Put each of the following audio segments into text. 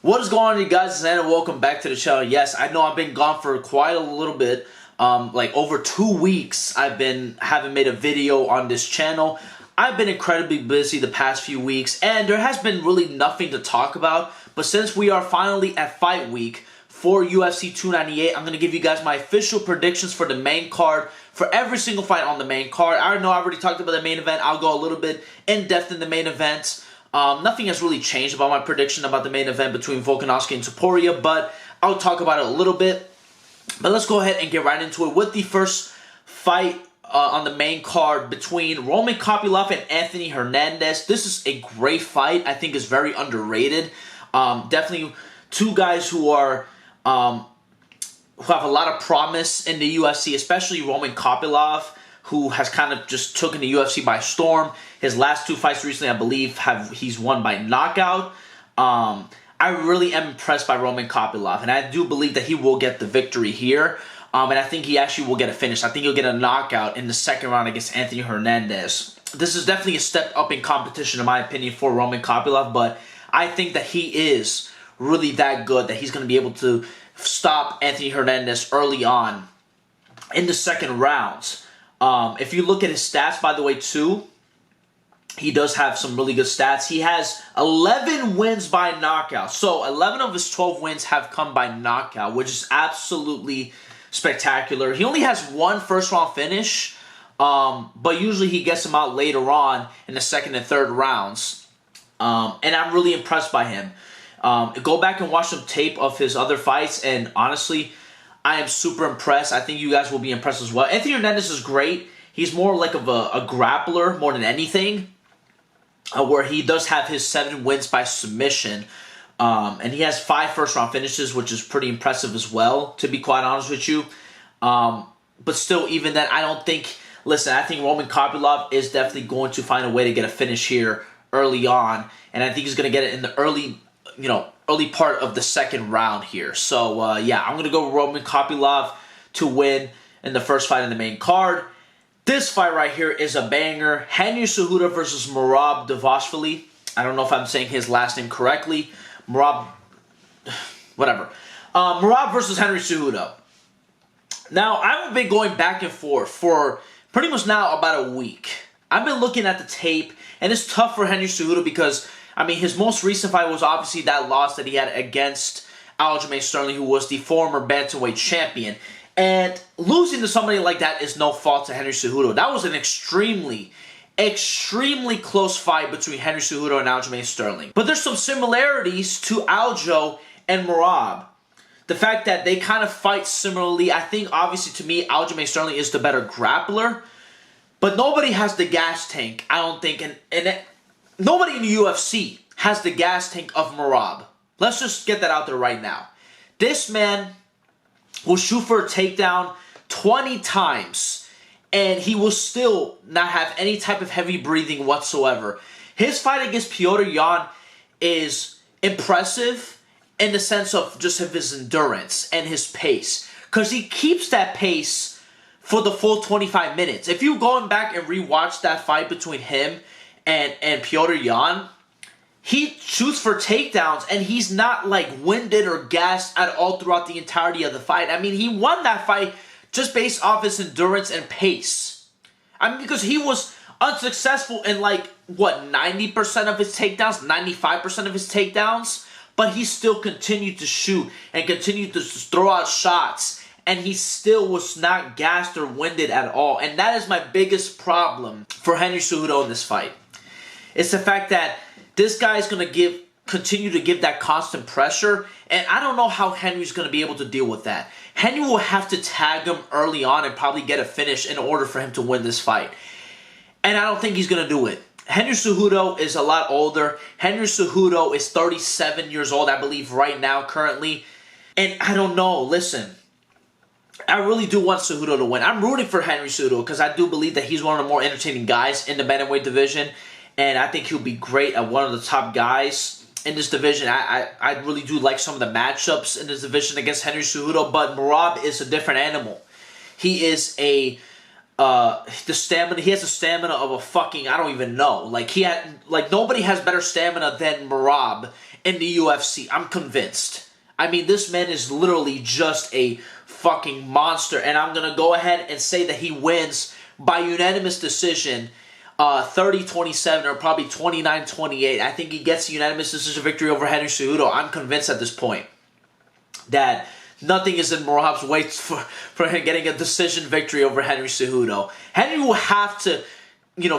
What is going on, you guys? It's Anthony. Welcome back to the channel. Yes, I know I've been gone for quite a little bit. Like over 2 weeks, haven't made a video on this channel. I've been incredibly busy the past few weeks, and there has been really nothing to talk about. But since we are finally at fight week for UFC 298, I'm going to give you guys my official predictions for the main card for every single fight on the main card. I know I already talked about the main event. I'll go a little bit in depth in the main event. Nothing has really changed about my prediction about the main event between Volkanovski and topuria, but I'll talk about it a little bit. But let's go ahead and get right into it with the first fight on the main card between kopylov and Anthony Hernandez. This is a great fight. I think it's very underrated. Definitely two guys who have a lot of promise in the UFC, especially kopylov, who has kind of just taken the UFC by storm. His last 2 fights recently, I believe, he's won by knockout. I really am impressed by kopylov, and I do believe that he will get the victory here. And I think he actually will get a finish. I think he'll get a knockout in the second round against Anthony Hernandez. This is definitely a step up in competition, in my opinion, for kopylov, but I think that he is really that good that he's going to be able to stop Anthony Hernandez early on in the second round. If you look at his stats, by the way, too, he does have some really good stats. He has 11 wins by knockout. So 11 of his 12 wins have come by knockout, which is absolutely spectacular. He only has 1 first-round finish, but usually he gets them out later on in the second and third rounds. And I'm really impressed by him. Go back and watch some tape of his other fights, and honestly, I am super impressed. I think you guys will be impressed as well. Anthony Hernandez is great. He's more like of a grappler more than anything, where he does have his 7 wins by submission. And he has 5 first-round finishes, which is pretty impressive as well, to be quite honest with you. But still, even then, I don't think... Listen, I think kopylov is definitely going to find a way to get a finish here early on. And I think he's going to get it in the early part of the second round here. So, yeah, I'm going to go with kopylov to win in the first fight in the main card. This fight right here is a banger. Cejudo versus Merab. I don't know if I'm saying his last name correctly. Merab, whatever. Merab versus Cejudo. Now, I've been going back and forth for pretty much now about a week. I've been looking at the tape, and it's tough for Cejudo because, I mean, his most recent fight was obviously that loss that he had against Aljamain Sterling, who was the former bantamweight champion. And losing to somebody like that is no fault to Cejudo. That was an extremely close fight between Cejudo and Aljamain Sterling. But there's some similarities to Aljo and Merab. The fact that they kind of fight similarly. I think, obviously, to me, Aljamain Sterling is the better grappler. But nobody has the gas tank, I don't think. And nobody in the UFC has the gas tank of Merab. Let's just get that out there right now. This man will shoot for a takedown 20 times, and he will still not have any type of heavy breathing whatsoever. His fight against Petr Yan is impressive in the sense of just of his endurance and his pace, because he keeps that pace for the full 25 minutes. If you go back and rewatch that fight between him and Petr Yan, he shoots for takedowns, and he's not like winded or gassed at all throughout the entirety of the fight. I mean, he won that fight just based off his endurance and pace. I mean, because he was unsuccessful in like, what, 90% of his takedowns, 95% of his takedowns, but he still continued to shoot and continued to throw out shots, and he still was not gassed or winded at all. And that is my biggest problem for Cejudo in this fight. It's the fact that this guy is going to continue to give that constant pressure, and I don't know how Henry's going to be able to deal with that. Henry will have to tag him early on and probably get a finish in order for him to win this fight. And I don't think he's going to do it. Cejudo is a lot older. Cejudo is 37 years old, I believe, right now, currently. And I don't know. Listen, I really do want Cejudo to win. I'm rooting for Cejudo because I do believe that he's one of the more entertaining guys in the bantamweight division. And I think he'll be great at one of the top guys in this division. I really do like some of the matchups in this division against Cejudo, but Merab is a different animal. He is he has the stamina of a fucking, I don't even know. Like, nobody has better stamina than Merab in the UFC. I'm convinced. I mean, this man is literally just a fucking monster. And I'm going to go ahead and say that he wins by unanimous decision, 30-27 or probably 29-28. I think he gets a unanimous decision victory over Henry Cejudo. I'm convinced at this point that nothing is in Merab's way for him getting a decision victory over Henry Cejudo. Henry will have to,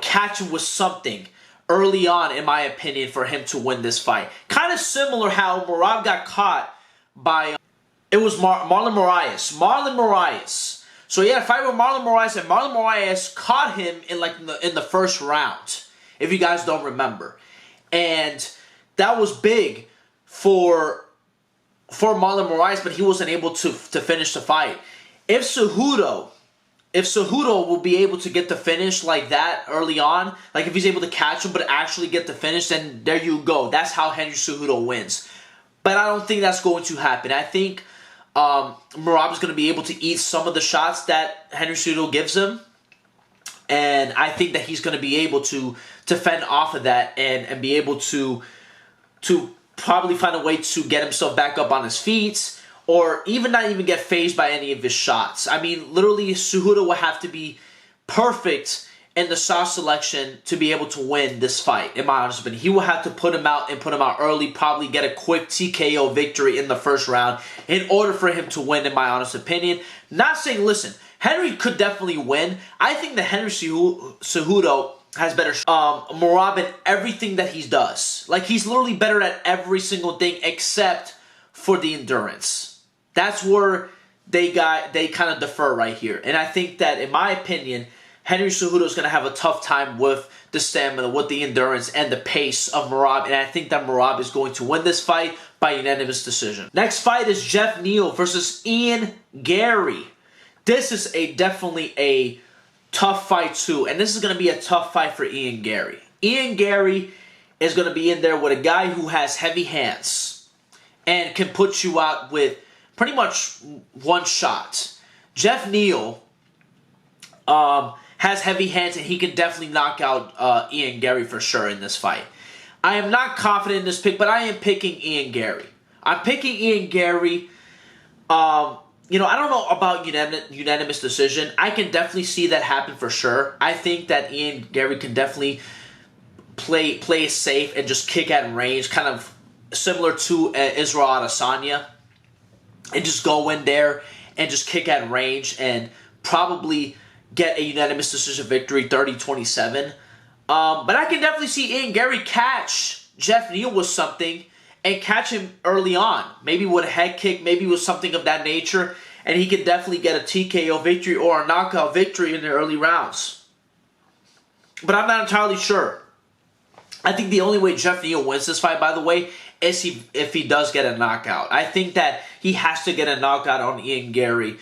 catch him with something early on, in my opinion, for him to win this fight. Kind of similar how Merab got caught by, it was Marlon Moraes. Marlon Moraes. So he had a fight with Marlon Moraes, and Marlon Moraes caught him in the first round, if you guys don't remember. And that was big for Marlon Moraes, but he wasn't able to finish the fight. If Cejudo will be able to get the finish like that early on, like if he's able to catch him but actually get the finish, then there you go. That's how Henry Cejudo wins. But I don't think that's going to happen. I think Merab is going to be able to eat some of the shots that Henry Cejudo gives him. And I think that he's going to be able to fend off of that and be able to probably find a way to get himself back up on his feet, or not even get phased by any of his shots. I mean, literally, Cejudo will have to be perfect in the shot selection to be able to win this fight, in my honest opinion. He will have to put him out early, probably get a quick TKO victory in the first round in order for him to win, in my honest opinion. Not saying, listen, Henry could definitely win. I think that Henry Cejudo has better Merab in everything that he does. Like, he's literally better at every single thing except for the endurance. That's where they kind of defer right here. And I think that, in my opinion, Henry Cejudo is going to have a tough time with the stamina, with the endurance, and the pace of Merab. And I think that Merab is going to win this fight by unanimous decision. Next fight is Geoff Neal versus Ian Garry. This is definitely a tough fight too. And this is going to be a tough fight for Ian Garry. Ian Garry is going to be in there with a guy who has heavy hands and can put you out with pretty much one shot. Geoff Neal has heavy hands, and he can definitely knock out Ian Garry for sure in this fight. I am not confident in this pick, but I am picking Ian Garry. I'm picking Ian Garry. I don't know about unanimous decision. I can definitely see that happen for sure. I think that Ian Garry can definitely play safe and just kick at range, kind of similar to Israel Adesanya, and just go in there and just kick at range and probably get a unanimous decision victory, 30-27. But I can definitely see Ian Garry catch Geoff Neal with something and catch him early on. Maybe with a head kick, maybe with something of that nature. And he could definitely get a TKO victory or a knockout victory in the early rounds. But I'm not entirely sure. I think the only way Geoff Neal wins this fight, by the way, is if he does get a knockout. I think that he has to get a knockout on Ian Garry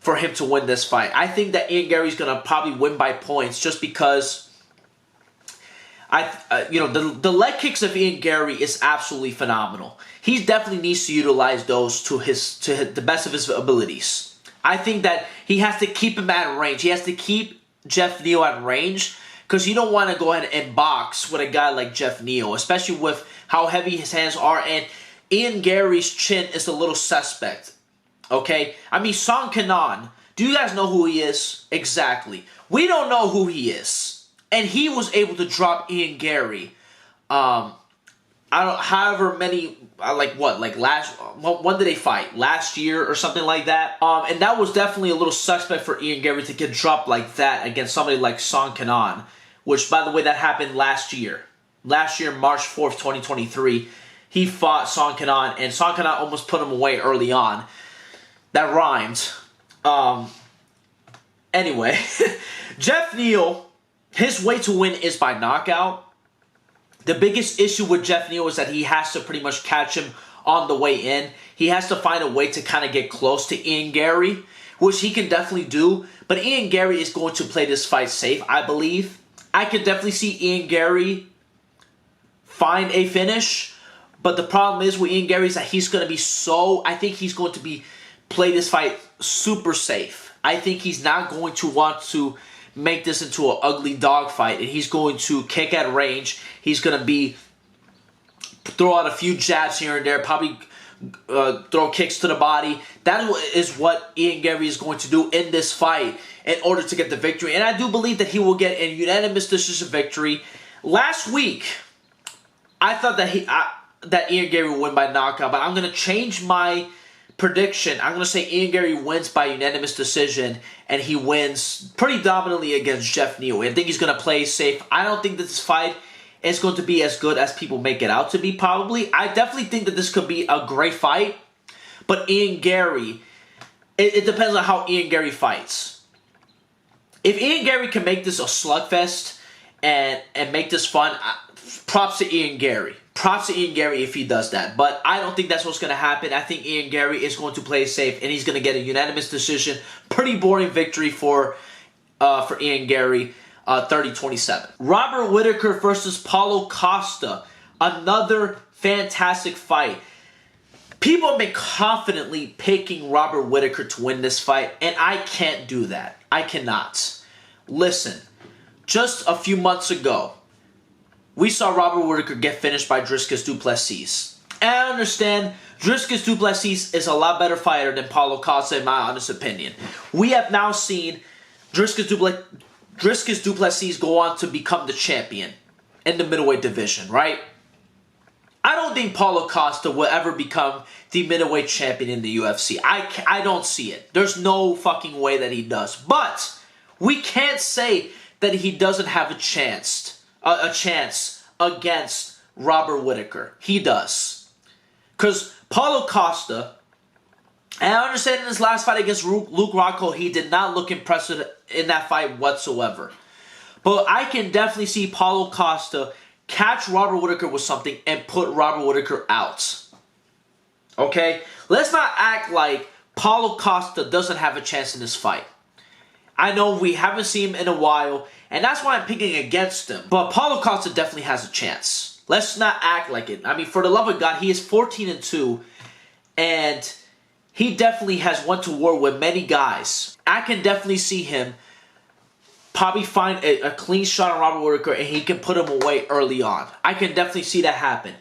for him to win this fight. I think that Ian Garry's going to probably win by points just because the leg kicks of Ian Garry is absolutely phenomenal. He definitely needs to utilize those to the best of his abilities. I think that he has to keep him at range. He has to keep Geoff Neal at range because you don't want to go ahead and box with a guy like Geoff Neal, especially with how heavy his hands are, and Ian Garry's chin is a little suspect. Okay? I mean, Song Kenan, do you guys know who he is? Exactly. We don't know who he is. And he was able to drop Ian Garry. However many, when did they fight? Last year or something like that? And that was definitely a little suspect for Ian Garry to get dropped like that against somebody like Song Kenan, which, by the way, that happened last year. Last year, March 4th, 2023, he fought Song Kenan, and Song Kenan almost put him away early on. That rhymed. Anyway, Geoff Neal, his way to win is by knockout. The biggest issue with Geoff Neal is that he has to pretty much catch him on the way in. He has to find a way to kind of get close to Ian Garry, which he can definitely do. But Ian Garry is going to play this fight safe, I believe. I could definitely see Ian Garry find a finish. But the problem is with Ian Garry is that he's going to be I think he's going to play this fight super safe. I think he's not going to want to make this into an ugly dog fight, and he's going to kick at range. He's going to be throw out a few jabs here and there, probably throw kicks to the body. That is what Ian Garry is going to do in this fight in order to get the victory. And I do believe that he will get a unanimous decision victory. Last week, I thought that Ian Garry would win by knockout, but I'm going to change my prediction. I'm going to say Ian Garry wins by unanimous decision, and he wins pretty dominantly against Geoff Neal. I think he's going to play safe. I don't think that this fight is going to be as good as people make it out to be, probably. I definitely think that this could be a great fight, but Ian Garry, it depends on how Ian Garry fights. If Ian Garry can make this a slugfest and make this fun, props to Ian Garry. Props to Ian Garry if he does that. But I don't think that's what's going to happen. I think Ian Garry is going to play safe, and he's going to get a unanimous decision. Pretty boring victory for Ian Garry, 30-27. Robert Whittaker versus Paulo Costa. Another fantastic fight. People have been confidently picking Robert Whittaker to win this fight, and I can't do that. I cannot. Listen, just a few months ago, we saw Robert Whittaker get finished by Dricus du Plessis. And I understand Dricus du Plessis is a lot better fighter than Paulo Costa, in my honest opinion. We have now seen Dricus du Plessis go on to become the champion in the middleweight division, right? I don't think Paulo Costa will ever become the middleweight champion in the UFC. I don't see it. There's no fucking way that he does. But we can't say that he doesn't have a chance against Robert Whittaker. He does. Because Paulo Costa, and I understand in his last fight against Luke Rockhold, he did not look impressive in that fight whatsoever. But I can definitely see Paulo Costa catch Robert Whittaker with something and put Robert Whittaker out. Okay? Let's not act like Paulo Costa doesn't have a chance in this fight. I know we haven't seen him in a while, and that's why I'm picking against him. But Paulo Costa definitely has a chance. Let's not act like it. I mean, for the love of God, he is 14-2, and he definitely has went to war with many guys. I can definitely see him probably find a clean shot on Robert Whittaker, and he can put him away early on. I can definitely see that happen.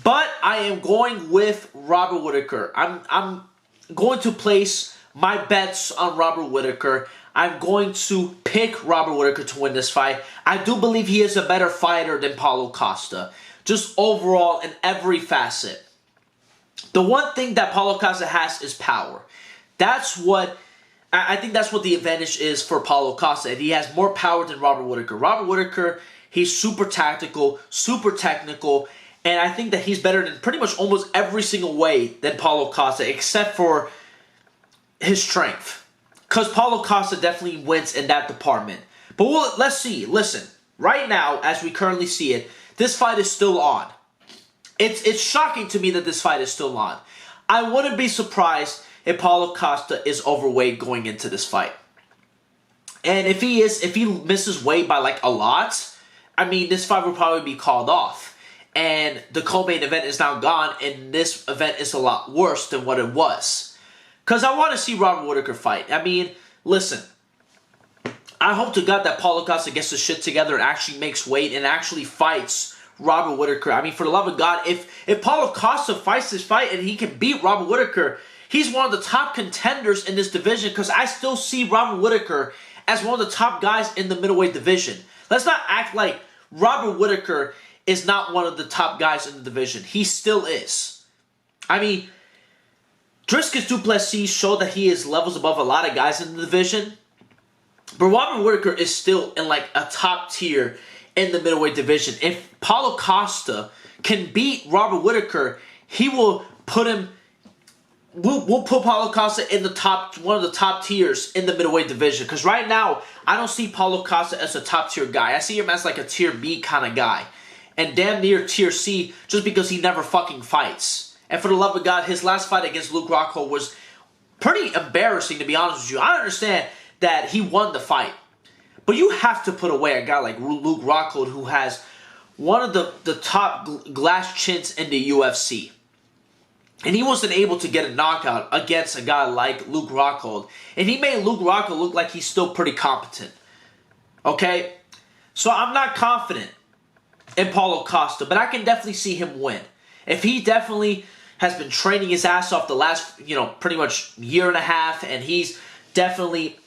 But I am going with Robert Whittaker. I'm going to place my bets on Robert Whittaker. I'm going to pick Robert Whittaker to win this fight. I do believe he is a better fighter than Paulo Costa. Just overall in every facet. The one thing that Paulo Costa has is power. I think that's what the advantage is for Paulo Costa. He has more power than Robert Whittaker. Robert Whittaker, he's super tactical, super technical, and I think that he's better in pretty much almost every single way than Paulo Costa, except for his strength. Because Paulo Costa definitely wins in that department. But let's see. Listen, right now, as we currently see it, this fight is still on. It's shocking to me that this fight is still on. I wouldn't be surprised if Paulo Costa is overweight going into this fight. And if he misses weight by like a lot, I mean, this fight will probably be called off. And the co-main event is now gone, and this event is a lot worse than what it was. Because I want to see Robert Whittaker fight. I mean, listen, I hope to God that Paulo Costa gets his shit together and actually makes weight and actually fights Robert Whittaker. I mean, for the love of God, if Paulo Costa fights this fight and he can beat Robert Whittaker, he's one of the top contenders in this division, because I still see Robert Whittaker as one of the top guys in the middleweight division. Let's not act like Robert Whittaker is not one of the top guys in the division. He still is. I mean, Dricus du Plessis showed that he is levels above a lot of guys in the division. But Robert Whittaker is still in like a top tier in the middleweight division. If Paulo Costa can beat Robert Whittaker, he will put him... We'll put Paulo Costa in the top, one of the top tiers in the middleweight division. Because right now, I don't see Paulo Costa as a top tier guy. I see him as like a tier B kind of guy. And damn near tier C, just because he never fucking fights. And for the love of God, his last fight against Luke Rockhold was pretty embarrassing, to be honest with you. I understand that he won the fight. But you have to put away a guy like Luke Rockhold, who has one of the top glass chins in the UFC. And he wasn't able to get a knockout against a guy like Luke Rockhold. And he made Luke Rockhold look like he's still pretty competent. Okay? So I'm not confident in Paulo Costa, but I can definitely see him win. If he definitely has been training his ass off the last, pretty much year and a half, and he's definitely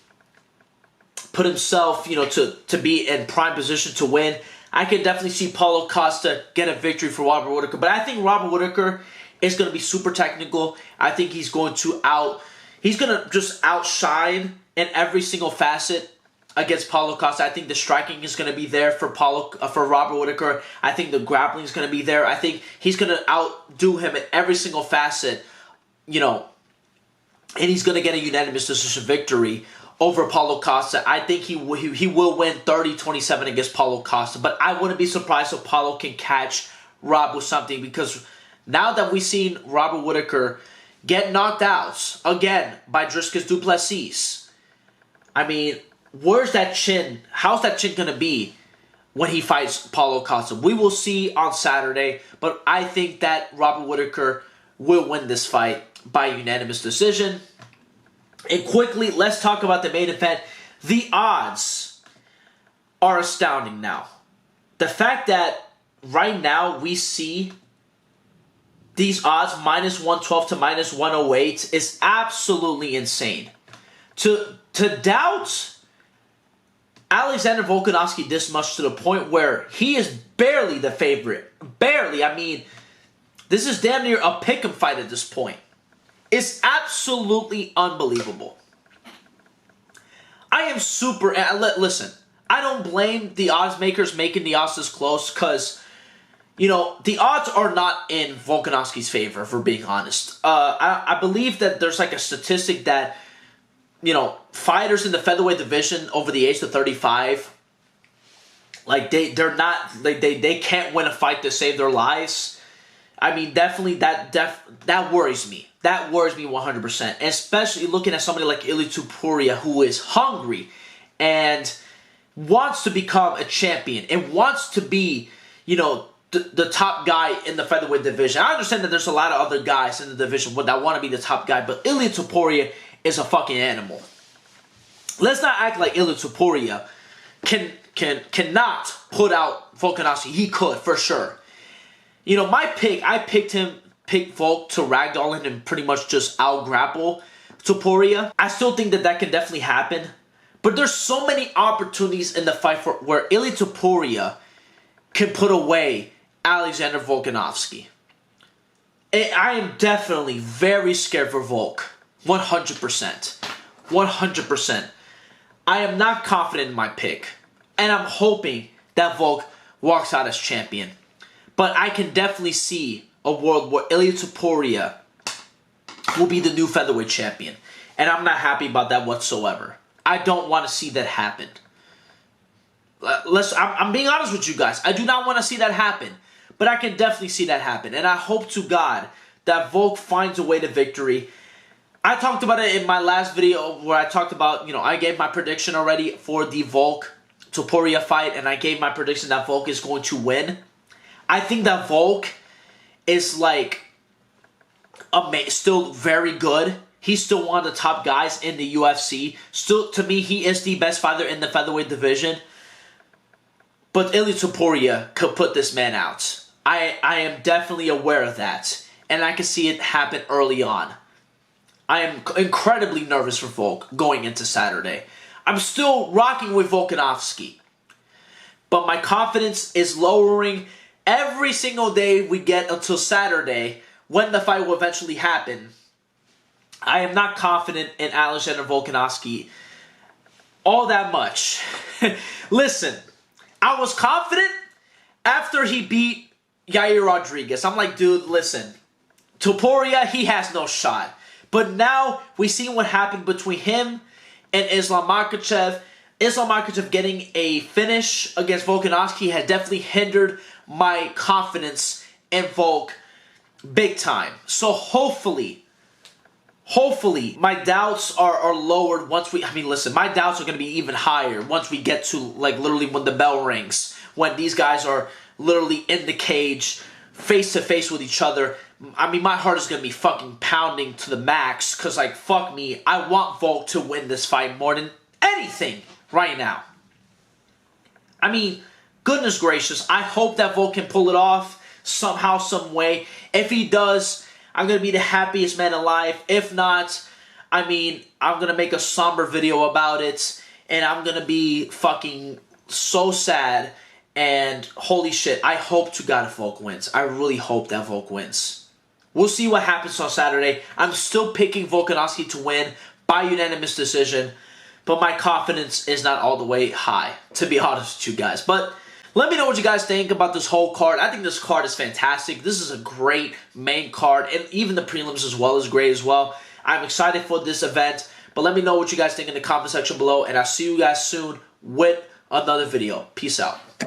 put himself, to be in prime position to win, I can definitely see Paulo Costa get a victory for Robert Whittaker. But I think Robert Whittaker is going to be super technical. I think he's going to just outshine in every single facet against Paulo Costa. I think the striking is going to be there for Robert Whittaker. I think the grappling is going to be there. I think he's going to outdo him in every single facet, and he's going to get a unanimous decision victory over Paulo Costa. I think he will win 30-27 against Paulo Costa, but I wouldn't be surprised if Paulo can catch Rob with something, because now that we've seen Robert Whittaker get knocked out again by Dricus du Plessis, I mean, where's that chin? How's that chin going to be when he fights Paulo Costa? We will see on Saturday, but I think that Robert Whittaker will win this fight by unanimous decision. And quickly, let's talk about the main event. The odds are astounding now. The fact that right now we see these odds, minus 112 to minus 108, is absolutely insane. To doubt Alexander Volkanovski this much, to the point where he is barely the favorite. Barely. I mean, this is damn near a pick'em fight at this point. It's absolutely unbelievable. I am super... Listen, I don't blame the odds makers making the odds this close, because, the odds are not in Volkanovski's favor, for being honest. I believe that there's like a statistic that, fighters in the featherweight division over the age of 35, like they're not, like they can't win a fight to save their lives. I mean, definitely that worries me. That worries me 100%. Especially looking at somebody like Ilia Topuria, who is hungry and wants to become a champion and wants to be, the top guy in the featherweight division. I understand that there's a lot of other guys in the division that want to be the top guy, but Ilia Topuria is a fucking animal. Let's not act like Ilia Topuria cannot put out Volkanovski. He could, for sure. My pick, I picked Volk to ragdoll him and pretty much just out-grapple Topuria. I still think that can definitely happen. But there's so many opportunities in the fight where Ilia Topuria can put away Alexander Volkanovski. I am definitely very scared for Volk. 100%. 100%. I am not confident in my pick. And I'm hoping that Volk walks out as champion. But I can definitely see a world where Ilia Topuria will be the new featherweight champion. And I'm not happy about that whatsoever. I don't want to see that happen. I'm being honest with you guys. I do not want to see that happen. But I can definitely see that happen. And I hope to God that Volk finds a way to victory. I talked about it in my last video where I talked about, I gave my prediction already for the Volk-Topuria fight. And I gave my prediction that Volk is going to win. I think that Volk is still very good. He's still one of the top guys in the UFC. Still, to me, he is the best fighter in the featherweight division. But Ilia Topuria could put this man out. I am definitely aware of that. And I can see it happen early on. I am incredibly nervous for Volk going into Saturday. I'm still rocking with Volkanovski. But my confidence is lowering every single day we get until Saturday, when the fight will eventually happen. I am not confident in Alexander Volkanovski all that much. Listen, I was confident after he beat Yair Rodriguez. I'm like, dude, listen, Topuria, he has no shot. But now we see what happened between him and Islam Makhachev. Islam Makhachev getting a finish against Volkanovski has definitely hindered my confidence in Volk big time. So hopefully my doubts are lowered once listen, my doubts are going to be even higher once we get to, literally when the bell rings. When these guys are literally in the cage, face to face with each other. My heart is going to be fucking pounding to the max. Because, fuck me, I want Volk to win this fight more than anything right now. Goodness gracious, I hope that Volk can pull it off. somehow, some way. If he does, I'm going to be the happiest man alive. If not, I mean, I'm going to make a somber video about it, and I'm going to be fucking so sad. And holy shit, I hope to God Volk wins. I really hope that Volk wins. We'll see what happens on Saturday. I'm still picking Volkanovski to win by unanimous decision, but my confidence is not all the way high, to be honest with you guys. But let me know what you guys think about this whole card. I think this card is fantastic. This is a great main card, and even the prelims as well is great as well. I'm excited for this event, but let me know what you guys think in the comment section below, and I'll see you guys soon with another video. Peace out.